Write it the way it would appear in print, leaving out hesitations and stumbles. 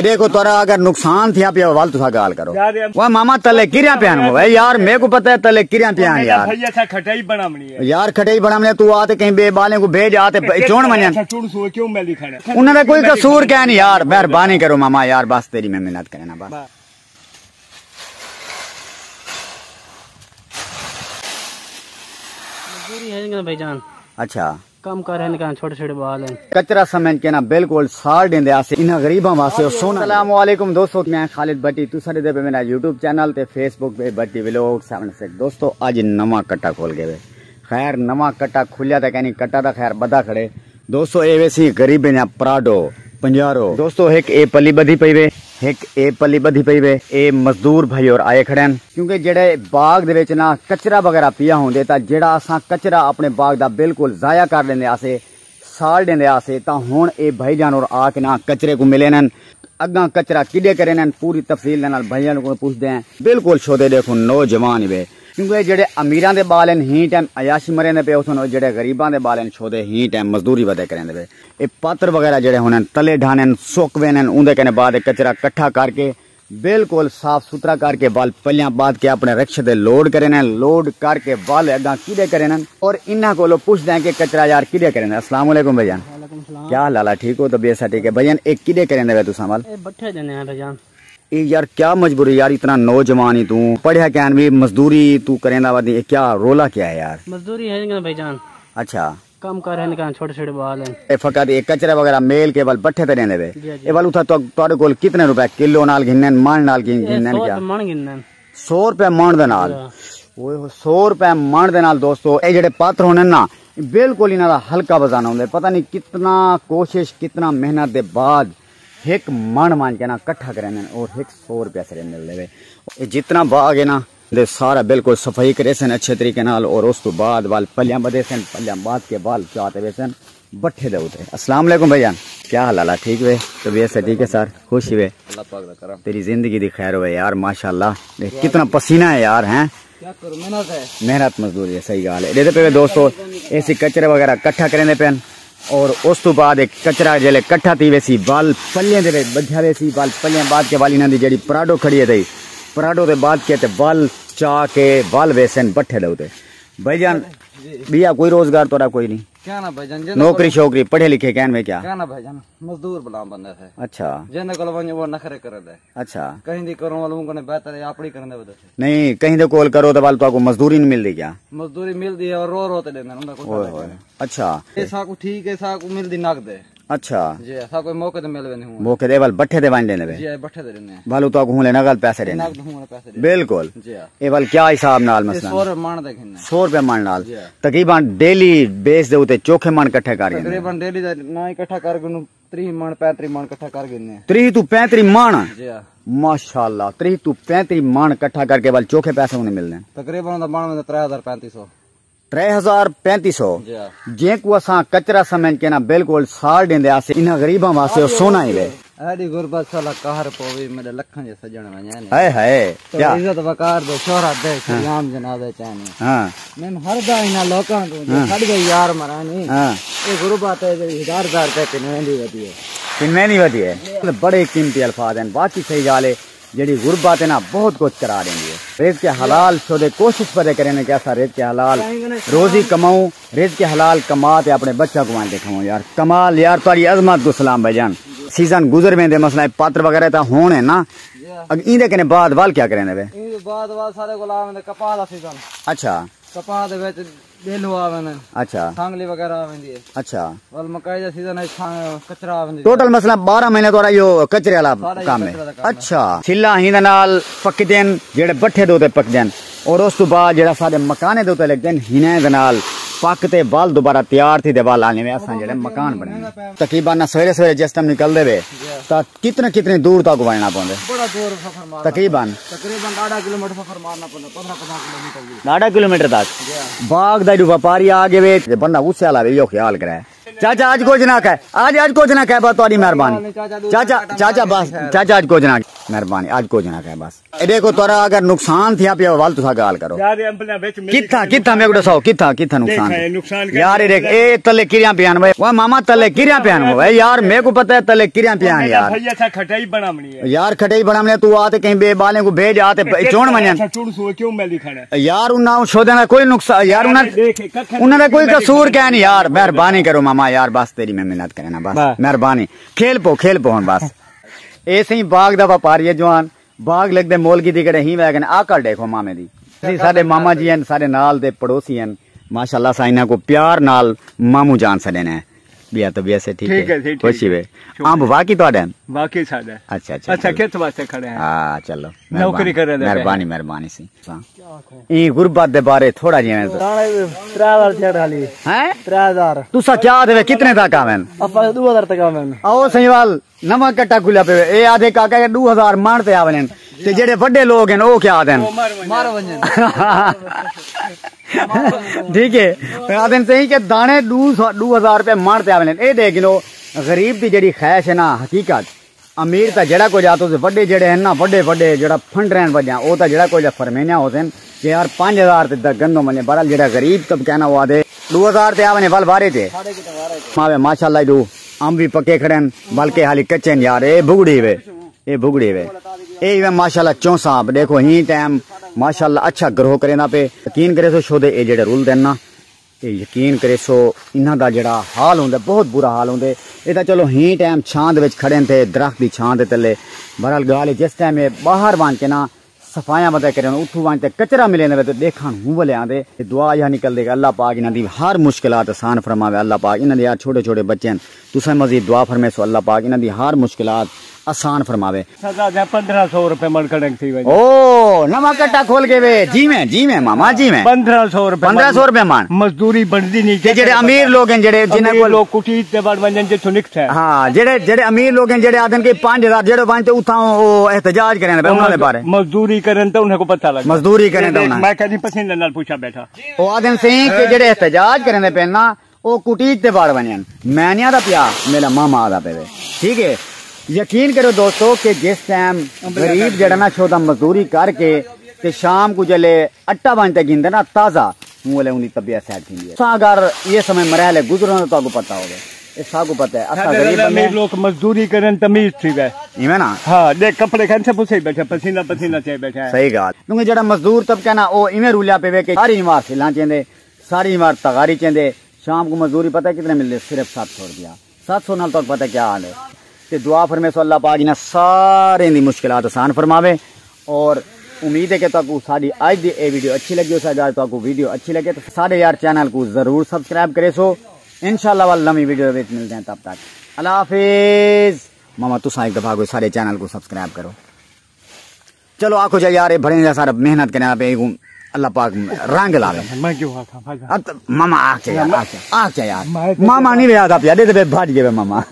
देखो तोरा अगर नुकसान थिया पिया वाल तुसा गाल करो वह मामा तले किरिया पियान वो यार मेरे को पता है तले किरिया पियान यार भैया था खटाई बनावनी है यार खटाई बनावनी तू आते कहीं बे बाले को भेज आते चोण मनिया चूड़ सो क्यों मैं लिखना उन्होंने कोई कसूर क्या नहीं यार मेहरबानी करो मामा यार बस तेरी मैं मेहनत करे ना बस भाईजान। अच्छा कम कर रहे हैं छोटे छोटे बाल हैं कचरा समझ के ना बिल्कुल साड़ देंदे आसे इन गरीबों वास्ते सोना। अस्सलाम वालेकुम दोस्तों मैं खालिद भट्टी तुसा दे पे मेरा यूट्यूब चैनल ते फेसबुक पे भट्टी व्लॉग 76 दोस्तों आज नवा कट्टा खोल गए खैर नवा कट्टा खुलिया था कहनी कट्टा था खैर बदा खड़े दोस्तों ए वैसी गरीब ने पराडो पंजारो दोस्तों एक ए पली बधी पई वे एक ए पली बधी पई वे ए मजदूर भाई और आए खड़े हैं क्योंकि जेड़े बाग दे विच ना कचरा वगैरह पिया होंदे ता जेड़ा असां कचरा अपने बाग दा बिल्कुल जाया कर लेंदे आसे साल देंदे आसे ता हुण ए भाई जान और आके ना कचरे को मिले नन अगा कचरा किडे करे नन पूरी तफसील नाल भाईयां को पुछदे हैं बिल्कुल छोदे देखो नौजवान वे क्योंकि जेड़े अमीरां दे बाल हैं ही टाइम अयाशी मरेंदे पे उथों जेड़े गरीबां दे बाल हैं छोदे ही टाइम मजदूरी वदे करेंदे पे ए पात्र वगैरह जेड़े होने तले ढाने सुकवे ने उंदे कने बाद कचरा इकट्ठा करके बिल्कुल साफ सुथरा करके बाल पलियां बाद के अपने रिक्शे ते लोड करे ने लोड करके बाल अगा किडे करे ने और इन्हां कोलो पुछदे हैं कि कचरा यार किडे करे ने। अस्सलाम वालेकुम भैया क्या हाल है ठीक हो तबीयत ठीक है भैया एक किडे करे ने तुसा वाल बट्ठे देने हैं भैया यार क्या मजबूरी यार इतना नौजवान ही तू पढ़िया क्या भी मजदूरी तू करेंदा वादी क्या रोला क्या है यार मजदूरी है भाईजान। अच्छा कम कर रहे हैं छोटे छोटे बाल हैं फकत एक कचरा वगैरह मेल के बल बट्ठे ते देंदे वे ए बल उथा तोरे कोल कितने रुपए किलो नाल गिनने मन नाल गिनने क्या 100 रुपए मन दे नाल ओए 100 रुपए मन दे नाल दोस्तों ए जेड़े पात्र होने ना बिल्कुल इना दा हल्का बजाना होंदे पता नहीं कितना कोशिश कितना मेहनत दे बाद एक मन मान के ना इकट्ठा करें और 100 रुपया से मिल रहे जितना बाग है ना दे सारा बिल्कुल सफाई करे सन अच्छे तरीके नाल और उस तो बाद बाल पलियां बदे सन पलियां बाद के बाल चाहते वे सन बट्ठे दे उतरे। अस्सलाम वालेकुम भैया क्या हाल है ठीक वे तबीयत से ठीक है सर खुश वे अल्लाह पाक दा करम तेरी जिंदगी दी खैर हो यार माशाल्लाह कितना पसीना है यार हैं क्या करूं मेहनत है मेहनत मजदूरी है सही गाल है दे पे दोस्तों ऐसे कचरे वगैरह इकट्ठा करेंदे पेन और उस तो बाद एक कचरा जेले कट्ठा थी वैसी बाल पलियां दे बधिया वैसी बाल पलियां बाद के वाली ना दी जेडी पराडो खड़ी है पराडो दे बाद के ते बाल चा के बाल वैसन बट्ठे दे भाईजान भैया कोई रोजगार तोरा कोई नहीं क्या ना भाईजान नौकरी शोकरी पढ़े लिखे कहन में क्या ना भाईजान मजदूर बना बंदा है। अच्छा जेने कोल वने वो नखरे करे दे अच्छा कहीं दी करो वालों को ने बेहतर है आपड़ी करने दे नहीं कहीं दे कॉल करो तो बाल तो मजदूरी नहीं मिलती क्या मजदूरी मिलती है और रो रो ते देना उनका कुछ अच्छा ऐसा को ठीक है सा को मिलदी नाक दे अच्छा जी ऐसा कोई मौके ते मिलवे नहीं मौके दे बाल बट्ठे दे वांडे ने जी बट्ठे दे ने बालू तो घूम लेना गल पैसे देने बिल्कुल ए बाल क्या हिसाब नाल मसला 100 रुपए मान दे 100 रुपए मान नाल तकरीबन डेली बेस दे उते चोखे मान इकट्ठे कर तकरीबन डेली दा ना इकट्ठा कर गनु 30 मान 35 मान इकट्ठा कर गने 30 तू 35 मान जी माशाल्लाह 30 तू 35 मान इकट्ठा करके बाल चोखे पैसे उन्हें मिलने तकरीबन दा मान में 3500 3500 जे को असा कचरा समझ के ना बिल्कुल साड़ देंदे आसे इन गरीबां वास्ते सोना ही वे एडी गुरबत साला कहर पोवी मेरे लखन जे सजण वने हाय हाय क्या इज्जत वकार दे शोहरत दे सलाम जनाबे चाहने हां मैं हर दा इना लोकां तो छड़ गई यार मरानी हां ए गुरबत है जे 1000 रुपए किनने वदी है बड़े कीमती अल्फाज हैं बाकी सही गाल है जेडी गुरबत है ना बहुत कुछ करा देंगी रेज के हलाल छोदे कोशिश पर करें कैसा रेज के हलाल रोजी कमाऊं रेज के हलाल कमा ते अपने बच्चा को मान दिखाऊं यार कमाल यार तारी अजमत को सलाम भाईजान सीजन गुजर में दे मसला पात्र वगैरह ता होन है ना इंदे कने बाद वाल क्या करें दे बाद वाल सारे को लावे कपाह दा सीजन अच्छा कपाह दे विच बेलू आवे अच्छा सांगली वगैरह आवेंदी है अच्छा वल मकई दा सीजन है कचरा आवेंदी टोटल मसला 12 महीने तोरा यो कचरे वाला काम है अच्छा छिल्ला हिंद नाल पकदेन जेड़े बट्ठे दोते पकदेन और उस तो बाद जेड़ा साडे मकाने दोते लगदेन हिने दे नाल पकते बाल दोबारा तैयार थी दे बाल आने में असा जेड़े मकान बने तकरीबन सवेरे सवेरे जिस टाइम निकल देवे ता कितने दूर तक वणना पौंदे बड़ा दूर सफर मारना तकरीबन 1.5 किलोमीटर सफर मारना पौंदा 15 किलोमीटर 1.5 किलोमीटर तक बाग दा जो व्यापारी आ गए वे बंदा उससे आला यो ख्याल करे चाचा आज कुछ ना कहे, आज कुछ ना कहे, बस तुम्हारी मेहरबानी चाचा बस चाचा आज कुछ ना मेहरबानी, आज कुछ ना कहे बस। देखो तोरा अगर नुकसान थिया पे वाल तुसा गाल करो किथा मेरे को दसो किथा नुकसान यार देख ए तले किरिया पियान भाई वाह मामा तले किरिया पियान भाई यार मेरे को पता है तले किरिया पियान यार भैया खटाई बनावनी है यार खटाई बनावनी तू आते कहीं बे बाले को भेज आते चोण मनन क्यों मैली खाना यार उन्ना छोदे ना कोई नुकसान यार उन्ना कोई कसूर क्या नहीं यार मेहरबानी करो मामा यार बस तेरी मैं मिन्नत करे ना बस मेहरबानी खेल पो बस ऐसे ही बाग दा व्यापारी है जवान बाग लगदे मोल की दिगड़े ही वैगन आकल देखो मामे दी साडे मामा जी हैं सारे नाल दे पड़ोसी हैं माशाल्लाह साइना को प्यार नाल मामू जान सडे ने बिया तो बिया से ठीक है खुशी वे अंब बाकी तोड़े बाकी साडे अच्छा किस वास्ते खड़े हैं हां चलो नौकरी कर रहे मेहरबानी सी ई गुरबत दे बारे थोड़ा जिवें 3000 चढ़ हाली हैं 3000 तुसा क्या देवे कितने तक आवेन अपन 2000 तक आवेन आओ सहीवाल नवा कट्टा खुला पे ए आधे काका के 2000 मानते आवेन ते जेड़े बड़े लोग हैं ओ क्या आदन मार वंजन ठीक है आदन सही के दाने 2000 रुपए मारते आवेन ए देख लो गरीब दी जेड़ी ख्वाहिश है ना हकीकत अमीर ता जड़ा को जातो से बड़े जेड़े हैं ना बड़े जड़ा फंड रहन बजा ओ ता जड़ा को फरमेनिया होते कि यार 5000 ते गंदो मने बरल जेड़ा गरीब तब कहना वो आदे 2000 ते आवेन बल बारे थे मावे माशाल्लाह दो आम भी पके खड़े बल्कि हाली कच्चे यार ए भुगड़ी वे ए माशाल्लाह चौसा देखो ही टाइम माशाल्लाह अच्छा ग्रो करे ना पे यकीन करे सो शोदे ए जेड़े रूल देना ते यकीन करे सो इन्हां दा जेड़ा हाल हुंदा बहुत बुरा हाल हुंदे ए तां चलो ही टाइम छां दे विच खड़े थे दरख्त दी छां दे तले बहरहाल गाल जिस टाइम ए बाहर बन के ना सफाया बता करें उठू वन ते कचरा मिले ना तो देखा हूं बोले आंदे दुआ यह निकल देगा अल्लाह पाक इन्हां दी हर मुश्किलात आसान फरमावे अल्लाह पाक इन्हां दे यार छोटे बच्चे हैं तुसें मजीद दुआ फरमे सो अल्लाह पाक इन्हां दी हर मुश्किलात आसान फरमावे 1500 रुपए मन कड़क थी ओ नवा कट्टा खोल के वे जी में मामा जी में 1500 रुपए मान मजदूरी बनदी नहीं ते जेड़े अमीर लोग हैं जेड़े जिन्हां को लोग कुटी ते बड़ वंजन जे सुनिक है हां जेड़े अमीर लोग हैं जेड़े आदन के 5000 जेड़े वन ते उठा ओ एहतजाज करें उन्हां दे बारे मजदूरी करें तो उन्हें को पता लगे मजदूरी करें तो मैं कदी पसीने नाल पूछा बैठा ओ आदन से के जेड़े एहतजाज करें दे पेना ओ कुटीज ते बाड़ वंजन मैनिया दा पिया मेरा मामा दा पे ठीक है यकीन करो दोस्तों कि जिस टाइम गरीब जड़ा ना छोटा मजदूरी करके ते शाम को जले अट्टा बनते गिनते ना ताजा मुँह उनकी तबीयत सेट थी अगर ये समय मरहले गुजरो तो आपको पता होगा इसका को पता है असा गरीब अमीर लोग मजदूरी करें तमीज थी वे इमे ना हां देख कपड़े खान से पूछे बैठे पसीना चाहे बैठा है सही बात क्योंकि जड़ा मजदूर तब कहना ओ इमे रूलिया पे वे के सारी इमार सिला चेंदे सारी इमार तगारी चेंदे शाम को मजदूरी पता कितने मिलते सिर्फ 700 रुपया 700 नाल तो पता क्या हाल है ते दुआ फरमे सो अल्लाह पाक इन्हां सारे दी मुश्किलात आसान फरमावे और उम्मीद है कि तुहानू साडी आज दी ए वीडियो अच्छी लगी हो अगर तुहानू वीडियो अच्छी लगे तो साडे यार चैनल को जरूर सब्सक्राइब करे सो इंशाअल्लाह वाल नवी वीडियो विच मिलते हैं तब तक अल्लाह हाफिज मामा तुसा एक दफा कोई सारे चैनल को सब्सक्राइब करो चलो आखो जा यार बड़े सारा मेहनत करने पे अल्लाह पाक रंग लावे मामा आके यार मामा नहीं याद आप याद दे भाज गए मामा